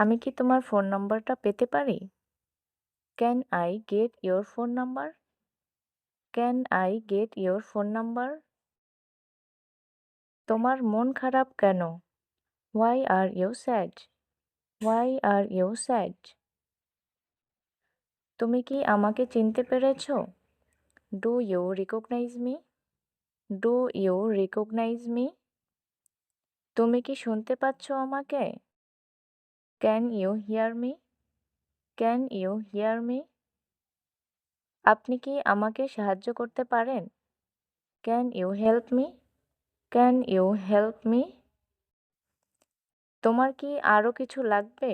আমি কি তোমার ফোন নম্বরটা পেতে পারি? Can I get your phone number? Can I get your phone number? তোমার মন খারাপ কেন? Why are you sad? Why are you sad? তুমি কি আমাকে চিনতে পেরেছ? Do you recognise me? Do you recognise me? তুমি কি শুনতে পাচ্ছ আমাকে? Can you hear me? Can you hear me? আপনি কি আমাকে সাহায্য করতে পারেন? Can you help me? Can you help me? তোমার কি আরও কিছু লাগবে?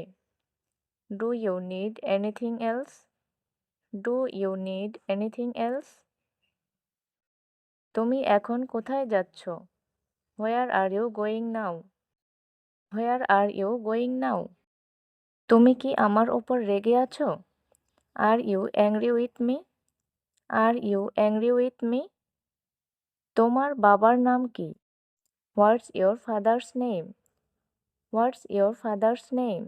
Do you need anything else? Do you need anything else? তুমি এখন কোথায় যাচ্ছ? Where are you going now? Where are you going now? তুমি কি আমার ওপর রেগে আছো? Are you angry with me? Are you angry with me? তোমার বাবার নাম কি? What's your father's name? What's your father's name?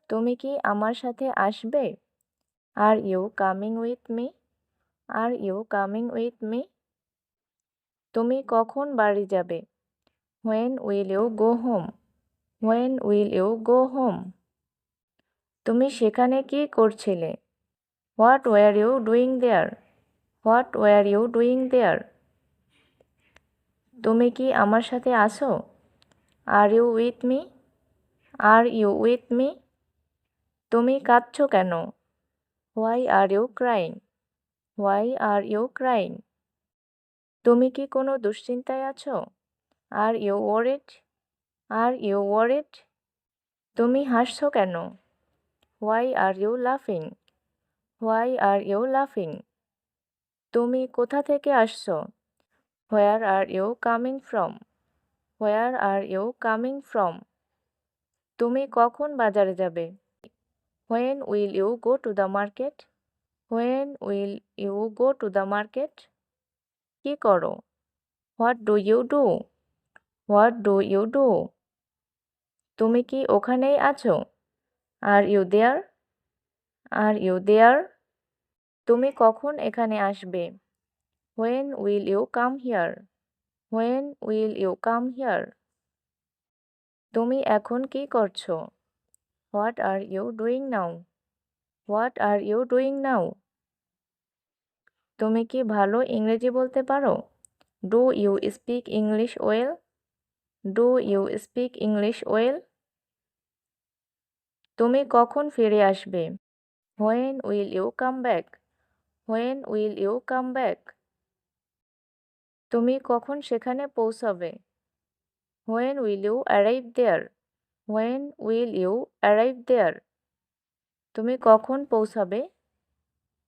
তুমি কি আমার সাথে আসবে? Are you coming with me? Are you coming with me? তুমি কখন বাড়ি যাবে? When will you go home? When will you go home? তুমি সেখানে কি করছিলে? What were you doing there? What were you doing there? তুমি কি আমার সাথে আসো? Are you with me? Are you with me? তুমি কাঁদছো কেন? Why are you crying? Why are you crying? তুমি কি কোনো দুশ্চিন্তায় আছো? Are you worried? Are you worried? তুমি হাসছো কেন? হোয়াই আর ইউ লাফিং? হোয়াই আর ইউ লাফিং? তুমি কোথা থেকে আসছো? Where are you coming from? Where are you coming from? তুমি কখন বাজারে যাবে? When will you go to the market? When will you go to the market? কি করো? What do you do? What do you do? তুমি কি ওখানেই আছো? Are you there? Are you there? তুমি কখন এখানে আসবে? When will you come here? When will you come here? তুমি এখন কি করছো? What are you doing now? What are you doing now? তুমি কি ভালো ইংরেজি বলতে পারো? Do you speak English well? Do you speak English well? তুমি কখন ফিরে আসবে? When will you come back? When will you come back? তুমি কখন সেখানে পৌঁছাবে? When will you arrive there? When will you arrive there? তুমি কখন পৌঁছাবে?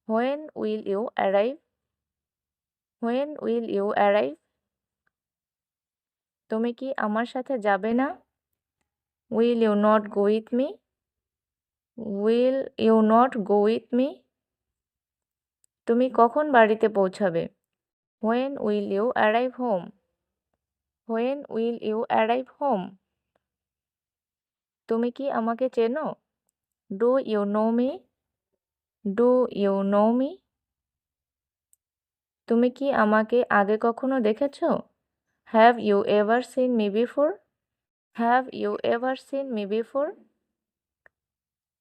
When will you arrive? When will you arrive? তুমি কি আমার সাথে যাবে না? Will you not go with me? Will you not go with me? তুমি কখন বাড়িতে পৌঁছাবে? When will you arrive home? When will you arrive home? তুমি কি আমাকে চেনো? Do you know me? Do you know me? তুমি কি আমাকে আগে কখনো দেখেছো? Have you ever seen me before? Have you ever seen me before?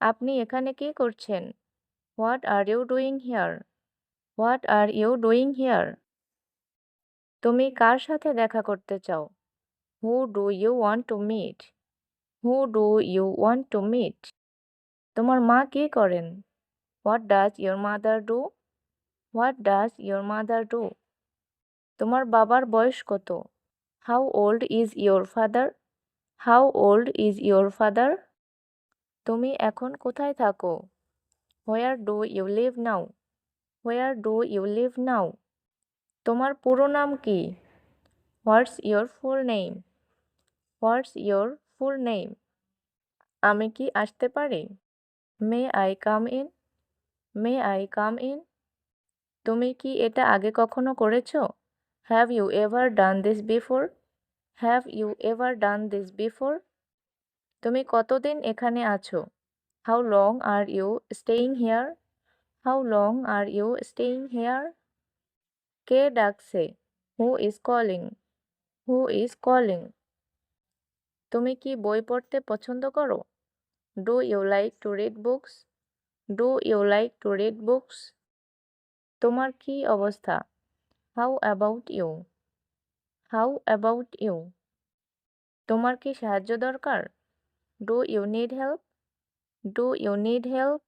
আপনি এখানে কি করছেন? What are you doing here? What are you doing here? তুমি কার সাথে দেখা করতে চাও? Who do you want to meet? Who do you want to meet? তোমার মা কি করেন? What does your mother do? What does your mother do? তোমার বাবার বয়স কত? How old is your father? How old is your father? তুমি এখন কোথায় থাকো? Where do you live now? Where do you live now? তোমার পুরো নাম কি? What's your full name? What's your full name? আমি কি আসতে পারি? May I come in? May I come in? তুমি কি এটা আগে কখনো করেছো? Have you ever done this before? Have you ever done this before? তুমি কতদিন এখানে আছো? How long are you staying here? How long are you staying here? কে ডাকছে? Who is calling? Who is calling? তুমি কি বই পড়তে পছন্দ করো? Do you like to read books? Do you like to read books? তোমার কি অবস্থা? How about you? How about you? তোমার কি সাহায্য দরকার? Do you need help? Do you need help?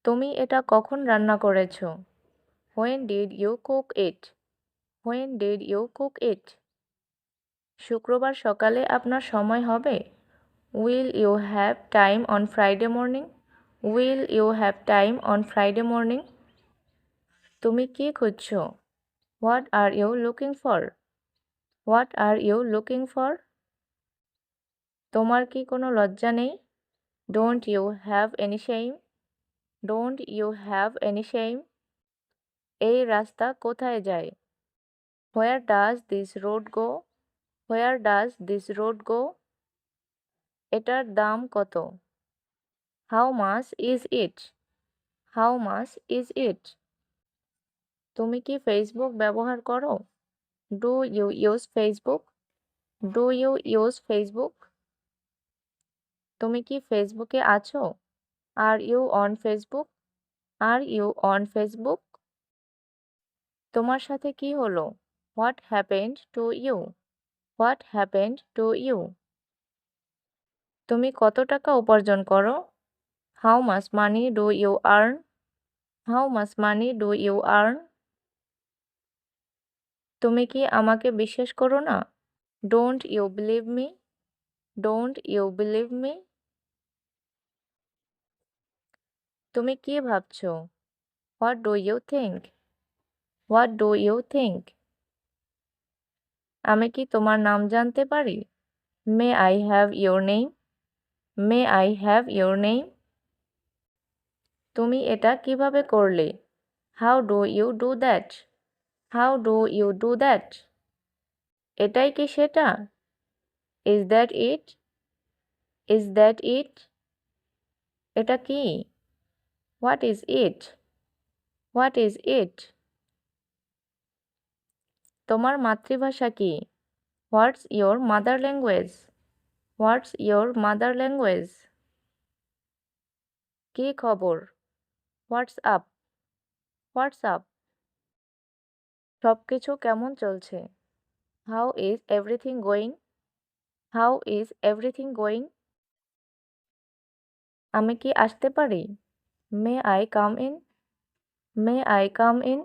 তুমি এটা কখন রান্না করেছো? When did you cook it? When did you cook it? শুক্রবার সকালে আপনার সময় হবে? Will you have time on Friday morning? Will you have time on Friday morning? তুমি কি খুঁজছো? What are you looking for? What are you looking for? তোমার কি কোনো লজ্জা নেই? Don't you have any shame? Don't you have any shame? এই রাস্তা কোথায় যায়? Where does this road go? Where does this road go? এটার দাম কত? How much is it? How much is it? তুমি কি ফেসবুক ব্যবহার করো? Do you use Facebook? Do you use Facebook? তুমি কি ফেসবুকে আছো? Are you on Facebook? Are you on Facebook? তোমার সাথে কি হলো? What happened to you? What happened to you? তুমি কত টাকা উপার্জন করো? How much money do you earn? How much money do you earn? তুমি কি আমাকে বিশ্বাস করো না? Don't you believe me? Don't you believe me? তুমি কি ভাবছো? What do you think? What do you think? আমি কি তোমার নাম জানতে পারি? May I have your name? May I have your name? তুমি এটা কিভাবে করলে? How do you do that? How do you do that? এটাই কি সেটা? Is that it? Is that it? এটা কি? What is it? What is it? তোমার মাতৃভাষা কি? What's your mother language? What's your mother language? কি খবর? What's up? What's up? সব কিছু কেমন চলছে? How is everything going? How is everything going? আমি কি আসতে পারি? May I come in? May I come in?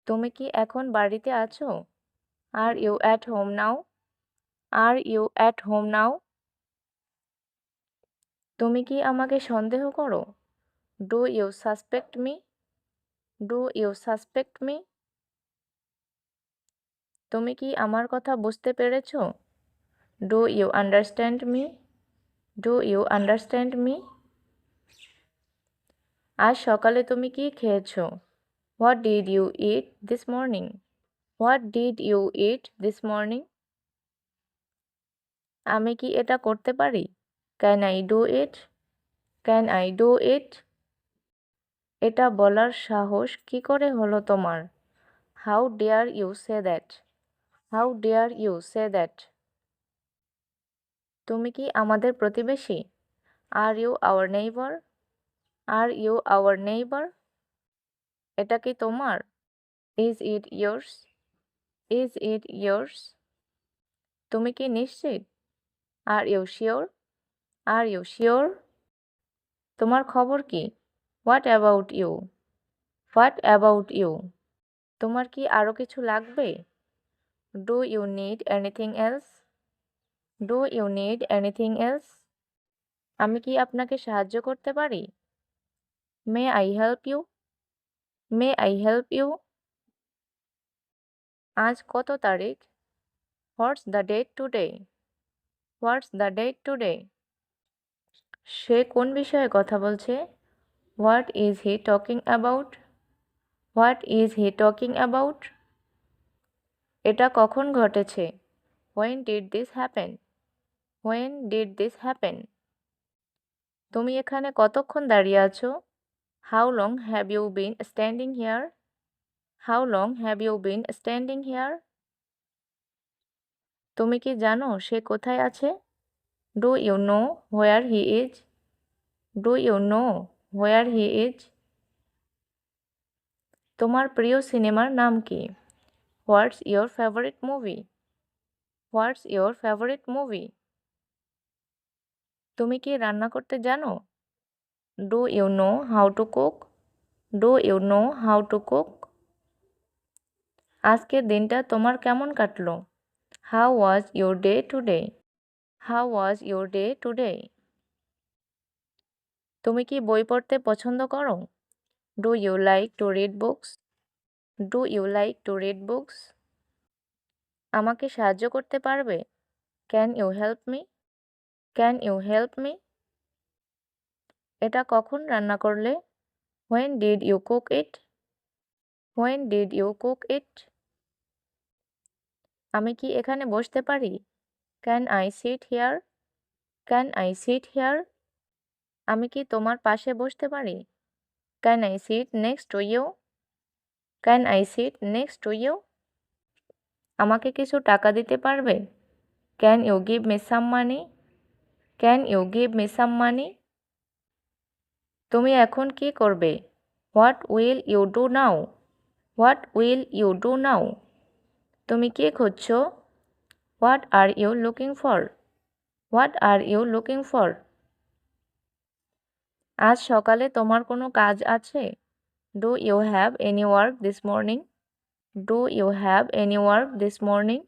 তুমি কি এখন বাড়িতে আছো? Are you at home now? Are you at home now? তুমি কি আমাকে সন্দেহ করো? Do you suspect me? Do you suspect me? তুমি কি আমার কথা বুঝতে পেরেছো? Do you understand me? Do you understand me? আজ সকালে তুমি কি খেয়েছো? What did you eat this morning? What did you eat this morning? আমি কি এটা করতে পারি? Can I do it? Can I do it? এটা বলার সাহস কি করে হলো তোমার? How dare you say that? How dare you say that? তুমি কি আমাদের প্রতিবেশী? Are you our neighbour? Are you our neighbour? এটা কি তোমার? Is it yours? Is it yours? তুমি কি নিশ্চিত? Are you sure? Are you sure? তোমার খবর কি? What about you? What about you? তোমার কি আরও কিছু লাগবে? Do you need anything else? Do you need anything else? আমি কি আপনাকে সাহায্য করতে পারি? May I help you? May I help you? আজ কত তারিখ? What's the date today? What's the date today? সে কোন বিষয়ে কথা বলছে? What is he talking about? What is he talking about? এটা কখন ঘটেছে? When did this happen? When did this happen? তুমি এখানে কতক্ষণ দাঁড়িয়ে আছো? How long have you been standing here? How long have you been standing here? তুমি কি জানো সে কোথায় আছে? Do you know where he is? Do you know where he is? তোমার প্রিয় সিনেমার নাম কি? What's your favorite movie? What's your favorite movie? তুমি কি রান্না করতে জানো? Do you know how to cook? Do you know how to cook? আজকের দিনটা তোমার কেমন কাটলো? How was your day today? How was your day today? তুমি কি বই পড়তে পছন্দ করো? Do you like to read books? Do you like to read books? আমাকে সাহায্য করতে পারবে? Can you help me? Can you help me? এটা কখন রান্না করলে? When did you cook it? When did you cook it? আমি কি এখানে বসতে পারি? Can I sit here? Can I sit here? আমি কি তোমার পাশে বসতে পারি? Can I sit next to you? Can I sit next to you? আমাকে কিছু টাকা দিতে পারবে? Can you give me some money? Can you give me some money? তুমি এখন কি করবে? What will you do now? What will you do now? তুমি কি খুঁজছো? What are you looking for? What are you looking for? আজ সকালে তোমার কোনো কাজ আছে? Do you have any work this morning? Do you have any work this morning?